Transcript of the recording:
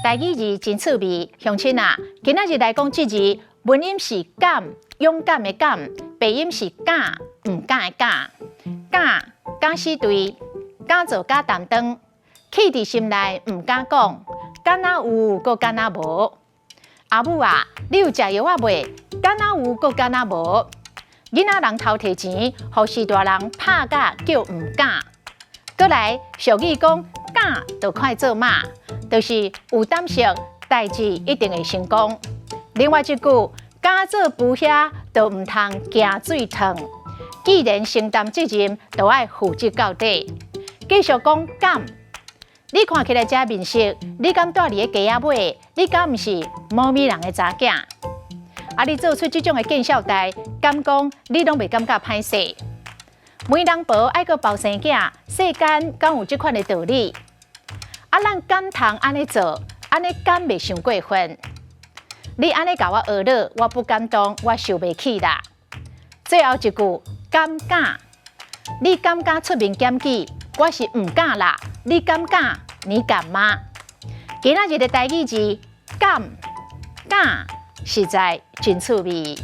台语字真趣味，乡亲啊，今仔日来讲这字，文音是敢，勇敢的敢，鼻音是敢，唔敢的敢。敢，敢死对，敢做敢担当，气伫心内唔敢讲，敢若有，搁敢若无。阿母啊，你有食药啊未？敢若有，搁敢若无。囡仔人偷摕钱，互是大人拍甲叫唔敢。搁来俗语讲，敢就快做马，就是有胆识，代志一定会成功。另外一句，敢做夫兄，就唔通惊水烫。既然承担责任，就要负责到底。继续讲敢，你看起来真面熟，你敢住伫个家仔尾？你敢毋是猫咪人的查囝？啊！你做出这种的见笑代，敢讲你拢袂感觉歹势？媒人婆爱个包生囝，世间敢有这款的道理？啊，咱敢通安尼做，安尼敢袂伤过分？你安尼甲我学了，我不敢当，我受袂起啦。最后一句，敢敢？你敢敢出面检举？我是唔敢啦。你敢敢？你敢吗？今仔日的台语字，敢，敢，实在真趣味。